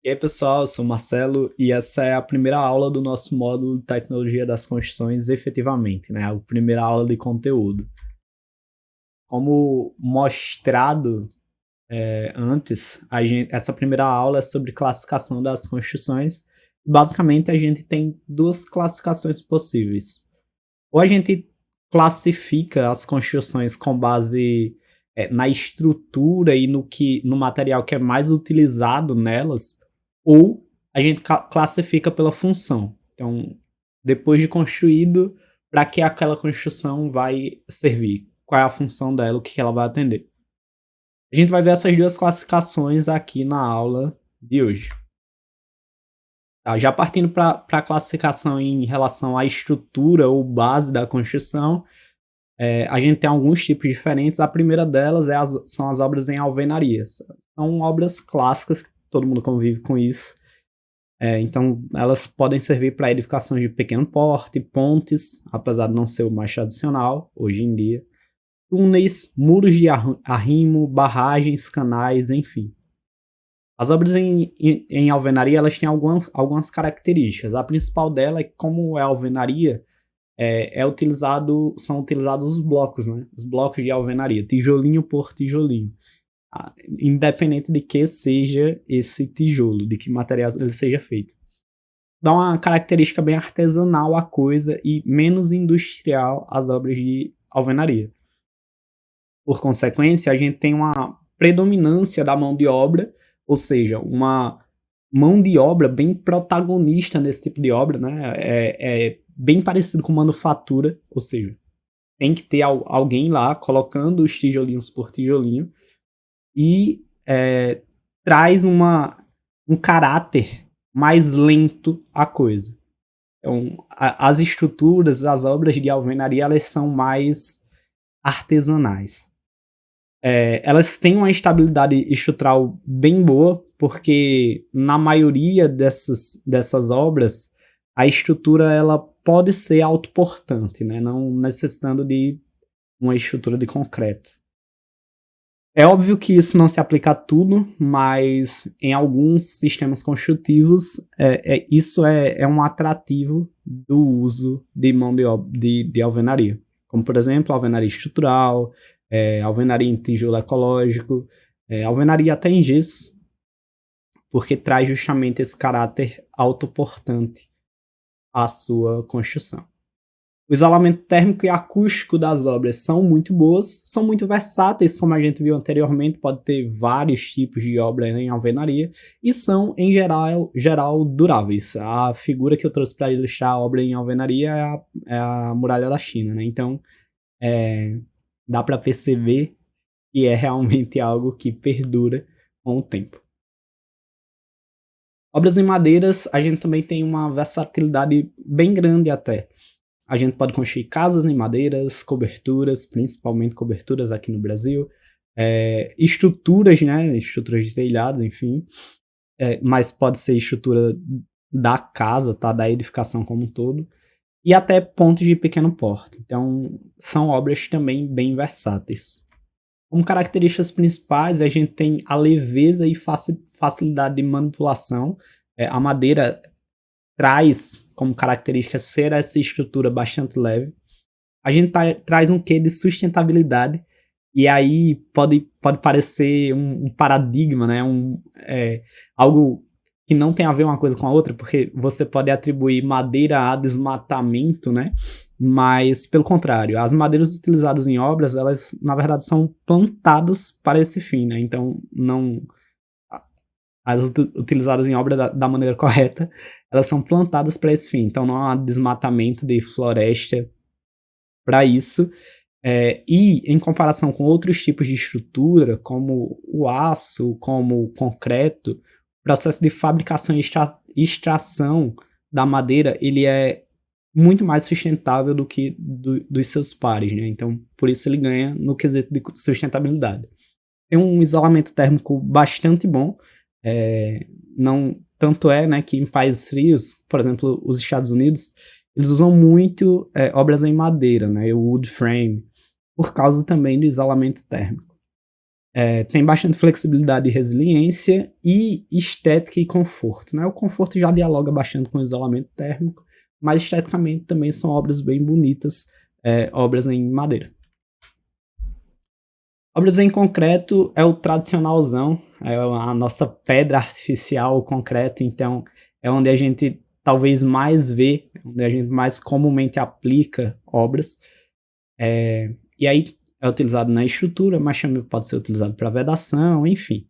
E aí, pessoal, eu sou o Marcelo e essa é a primeira aula do nosso módulo de Tecnologia das Construções, efetivamente, né? A primeira aula de conteúdo. Como mostrado antes, essa primeira aula é sobre classificação das construções. Basicamente, a gente tem duas classificações possíveis. Ou a gente classifica as construções com base na estrutura e no material que é mais utilizado nelas, ou a gente classifica pela função. Então, depois de construído, para que aquela construção vai servir? Qual é a função dela, o que ela vai atender? A gente vai ver essas duas classificações aqui na aula de hoje. Tá, já partindo para a classificação em relação à estrutura ou base da construção, a gente tem alguns tipos diferentes. A primeira delas são as obras em alvenaria. São obras clássicas, que todo mundo convive com isso. Então, elas podem servir para edificações de pequeno porte, pontes, apesar de não ser o mais tradicional hoje em dia, túneis, muros de arrimo, barragens, canais, enfim. As obras em alvenaria elas têm algumas características. A principal dela é que, como é alvenaria, são utilizados os blocos, né? Os blocos de alvenaria, tijolinho por tijolinho. Independente de que seja esse tijolo, de que material ele seja feito. Dá uma característica bem artesanal à coisa e menos industrial às obras de alvenaria. Por consequência, a gente tem uma predominância da mão de obra, ou seja, uma mão de obra bem protagonista nesse tipo de obra, né? É bem parecido com manufatura, ou seja, tem que ter alguém lá colocando os tijolinhos por tijolinho e traz um caráter mais lento à coisa. Então, as estruturas, as obras de alvenaria, elas são mais artesanais. Elas têm uma estabilidade estrutural bem boa, porque na maioria dessas obras, a estrutura ela pode ser autoportante, né? Não necessitando de uma estrutura de concreto. É óbvio que isso não se aplica a tudo, mas em alguns sistemas construtivos, isso é um atrativo do uso de mão de obra de alvenaria. Como, por exemplo, alvenaria estrutural, alvenaria em tijolo ecológico, alvenaria até em gesso, porque traz justamente esse caráter autoportante à sua construção. O isolamento térmico e acústico das obras são muito boas, são muito versáteis, como a gente viu anteriormente, pode ter vários tipos de obra em alvenaria, e são, em geral duráveis. A figura que eu trouxe para ilustrar a obra em alvenaria é a muralha da China, né? Então, dá para perceber que é realmente algo que perdura com o tempo. Obras em madeiras, a gente também tem uma versatilidade bem grande até. A gente pode construir casas em madeiras, coberturas, principalmente coberturas aqui no Brasil, estruturas, né? Estruturas de telhados, enfim. Mas pode ser estrutura da casa, tá? Da edificação como um todo. E até pontos de pequeno porte. Então, são obras também bem versáteis. Como características principais, a gente tem a leveza e facilidade de manipulação. A madeira traz como característica ser essa estrutura bastante leve. A gente traz um quê de sustentabilidade, e aí pode parecer um paradigma, né? Algo que não tem a ver uma coisa com a outra, porque você pode atribuir madeira a desmatamento, né? Mas, pelo contrário, as madeiras utilizadas em obras, elas, na verdade, são plantadas para esse fim, né? Então, não... As utilizadas em obra da maneira correta, elas são plantadas para esse fim. Então, não há desmatamento de floresta para isso. E, em comparação com outros tipos de estrutura, como o aço, como o concreto, o processo de fabricação e extração da madeira, ele é muito mais sustentável do que dos seus pares, né? Então, por isso ele ganha no quesito de sustentabilidade. Tem um isolamento térmico bastante bom, não, tanto né, que em países frios, por exemplo, os Estados Unidos, eles usam muito obras em madeira, né, o wood frame, por causa também do isolamento térmico. Tem bastante flexibilidade e resiliência e estética e conforto, né? O conforto já dialoga bastante com o isolamento térmico, mas esteticamente também são obras bem bonitas, obras em madeira. Obras em concreto é o tradicionalzão, é a nossa pedra artificial, o concreto, então é onde a gente talvez mais vê, onde a gente mais comumente aplica obras. E aí é utilizado na estrutura, mas também pode ser utilizado para vedação, enfim.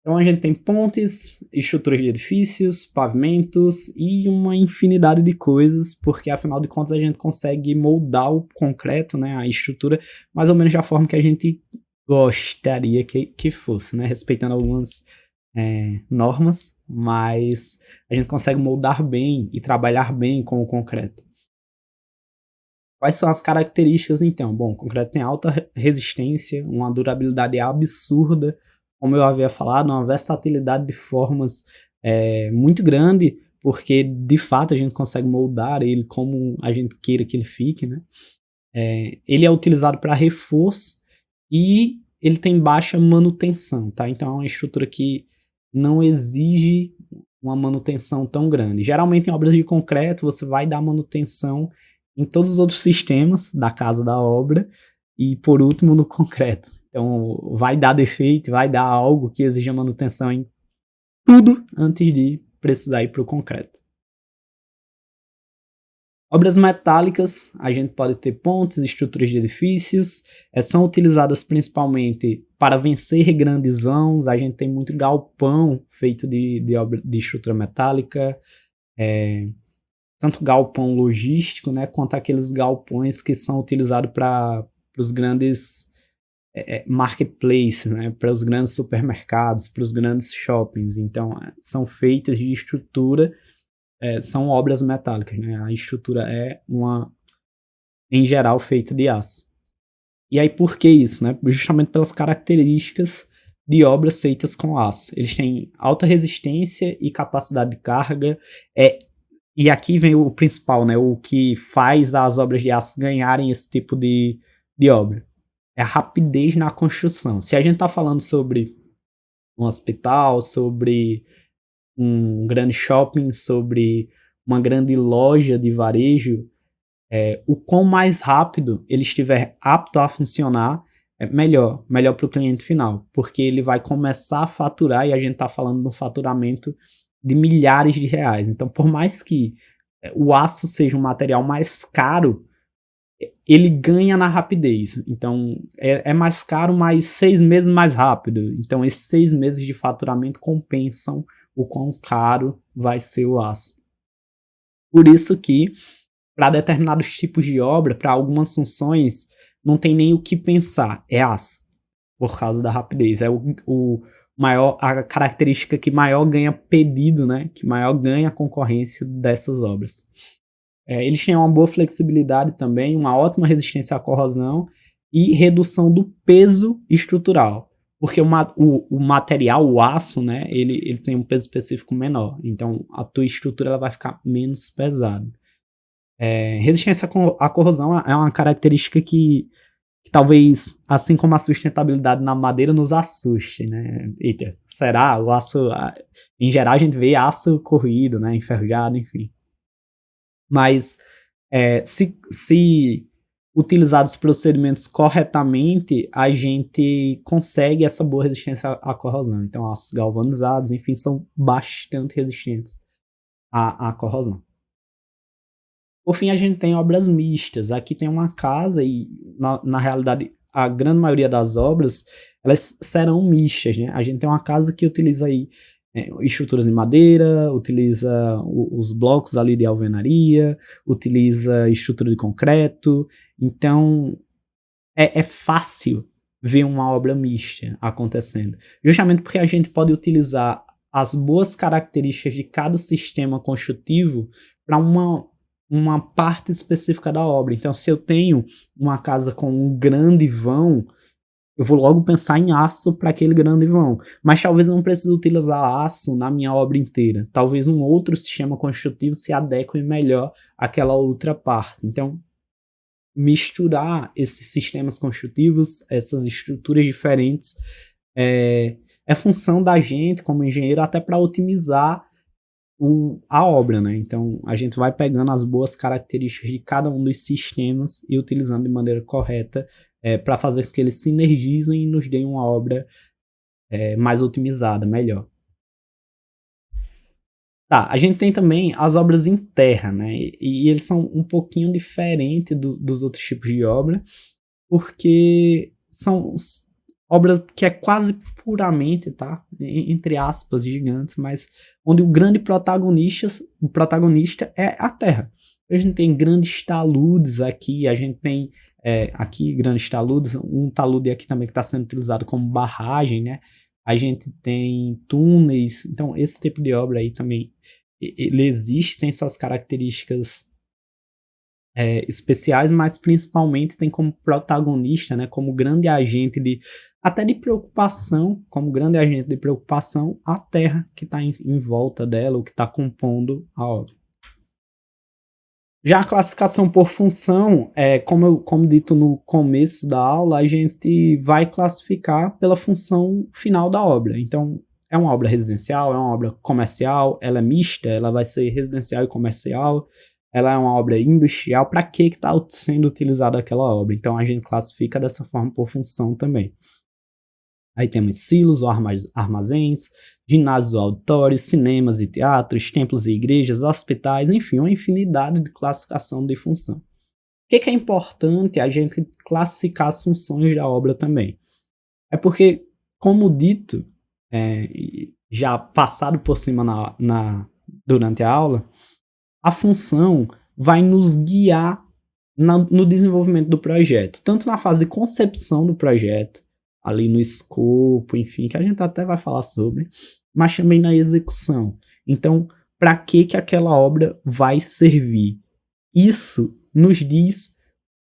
Então a gente tem pontes, estruturas de edifícios, pavimentos e uma infinidade de coisas, porque afinal de contas a gente consegue moldar o concreto, né, a estrutura, mais ou menos da forma que a gente gostaria que fosse, né, respeitando algumas normas, mas a gente consegue moldar bem e trabalhar bem com o concreto. Quais são as características então? Bom, o concreto tem alta resistência, uma durabilidade absurda, como eu havia falado, uma versatilidade de formas muito grande, porque de fato a gente consegue moldar ele como a gente queira que ele fique, né? Ele é utilizado para reforço e ele tem baixa manutenção, tá? Então é uma estrutura que não exige uma manutenção tão grande. Geralmente em obras de concreto você vai dar manutenção em todos os outros sistemas da casa da obra e por último no concreto. Então vai dar defeito, vai dar algo que exija manutenção em tudo antes de precisar ir para o concreto. Obras metálicas, a gente pode ter pontes, estruturas de edifícios, são utilizadas principalmente para vencer grandes vãos, a gente tem muito galpão feito de estrutura metálica, tanto galpão logístico, né, quanto aqueles galpões que são utilizados para os grandes marketplaces, né, para os grandes supermercados, para os grandes shoppings. Então, são feitas de estrutura, são obras metálicas, né? A estrutura em geral, feita de aço. E aí, por que isso, né? Justamente pelas características de obras feitas com aço. Eles têm alta resistência e capacidade de carga, e aqui vem o principal, né? O que faz as obras de aço ganharem esse tipo de obra. É a rapidez na construção. Se a gente está falando sobre um hospital, sobre um grande shopping, sobre uma grande loja de varejo, o quão mais rápido ele estiver apto a funcionar, melhor para o cliente final, porque ele vai começar a faturar, e a gente está falando de um faturamento de milhares de reais. Então, por mais que o aço seja um material mais caro, ele ganha na rapidez. Então, é mais caro, mas 6 meses mais rápido. Então, esses 6 meses de faturamento compensam o quão caro vai ser o aço. Por isso que, para determinados tipos de obra, para algumas funções, não tem nem o que pensar, é aço, por causa da rapidez. É a característica que maior ganha pedido, né? Que maior ganha concorrência dessas obras. Eles têm uma boa flexibilidade também, uma ótima resistência à corrosão e redução do peso estrutural. Porque o material, o aço, né, ele tem um peso específico menor. Então, a tua estrutura ela vai ficar menos pesada. Resistência à corrosão é uma característica que talvez, assim como a sustentabilidade na madeira, nos assuste, né? Eita, será? O aço... Em geral, a gente vê aço corroído, né, enferrujado, enfim. Mas se utilizados os procedimentos corretamente, a gente consegue essa boa resistência à corrosão. Então, aços galvanizados, enfim, são bastante resistentes à corrosão. Por fim, a gente tem obras mistas. Aqui tem uma casa e, na realidade, a grande maioria das obras, elas serão mistas, né? A gente tem uma casa que utiliza aí estruturas de madeira, utiliza os blocos ali de alvenaria, utiliza estrutura de concreto. Então, é fácil ver uma obra mista acontecendo. Justamente porque a gente pode utilizar as boas características de cada sistema construtivo para uma parte específica da obra. Então, se eu tenho uma casa com um grande vão, eu vou logo pensar em aço para aquele grande vão. Mas talvez eu não precise utilizar aço na minha obra inteira. Talvez um outro sistema construtivo se adeque melhor àquela outra parte. Então, misturar esses sistemas construtivos, essas estruturas diferentes, é função da gente como engenheiro até para otimizar a obra, né? Então a gente vai pegando as boas características de cada um dos sistemas e utilizando de maneira correta para fazer com que eles sinergizem e nos deem uma obra mais otimizada, melhor. Tá, a gente tem também as obras em terra, né? E eles são um pouquinho diferentes dos outros tipos de obra, porque são obras que é quase puramente, tá? Entre aspas, gigantes, mas onde o grande protagonista é a terra. A gente tem grandes taludes aqui, a gente tem aqui grandes taludes, um talude aqui também que está sendo utilizado como barragem, né? A gente tem túneis, então esse tipo de obra aí também, ele existe, tem suas características especiais, mas principalmente tem como protagonista, né, como grande agente até de preocupação, como grande agente de preocupação, a terra que está em volta dela, o que está compondo a obra. Já a classificação por função, como dito no começo da aula, a gente vai classificar pela função final da obra. Então, é uma obra residencial, é uma obra comercial, ela é mista, ela vai ser residencial e comercial, ela é uma obra industrial, para que está sendo utilizada aquela obra? Então, a gente classifica dessa forma por função também. Aí temos silos ou armazéns, ginásios ou auditórios, cinemas e teatros, templos e igrejas, hospitais, enfim, uma infinidade de classificação de função. O que é importante a gente classificar as funções da obra também? É porque, como dito, já passado por cima durante a aula, a função vai nos guiar no desenvolvimento do projeto, tanto na fase de concepção do projeto, ali no escopo, enfim, que a gente até vai falar sobre, mas também na execução. Então, para que aquela obra vai servir? Isso nos diz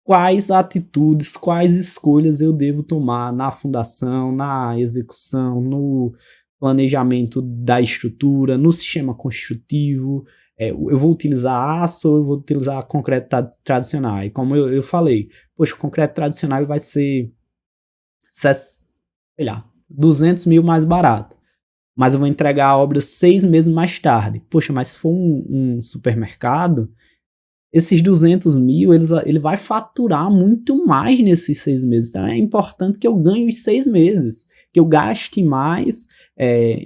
quais atitudes, quais escolhas eu devo tomar na fundação, na execução, no planejamento da estrutura, no sistema construtivo. Eu vou utilizar aço ou eu vou utilizar concreto tradicional? E como eu falei, poxa, o concreto tradicional vai ser, sei lá, 200 mil mais barato, mas eu vou entregar a obra 6 meses mais tarde. Poxa, mas se for um supermercado, esses 200 mil, ele vai faturar muito mais nesses 6 meses. Então é importante que eu ganhe os 6 meses, que eu gaste mais,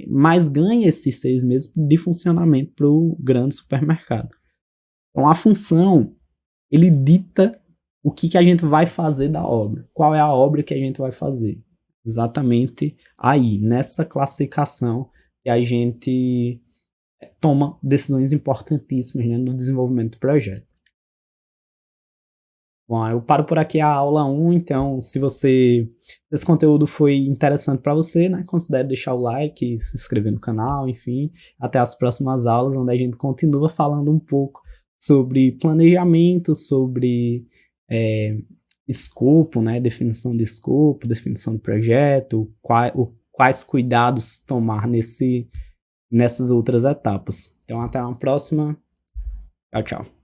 mas ganhe esses 6 meses de funcionamento para o grande supermercado. Então a função, ele dita o que a gente vai fazer da obra. Qual é a obra que a gente vai fazer? Exatamente aí, nessa classificação, que a gente toma decisões importantíssimas, né, no desenvolvimento do projeto. Bom, eu paro por aqui a aula 1, então se esse conteúdo foi interessante para você, né, considere deixar o like, se inscrever no canal, enfim, até as próximas aulas, onde a gente continua falando um pouco sobre planejamento, sobre escopo, né, definição de escopo, definição do projeto, quais cuidados tomar nessas outras etapas. Então até uma próxima, tchau, tchau.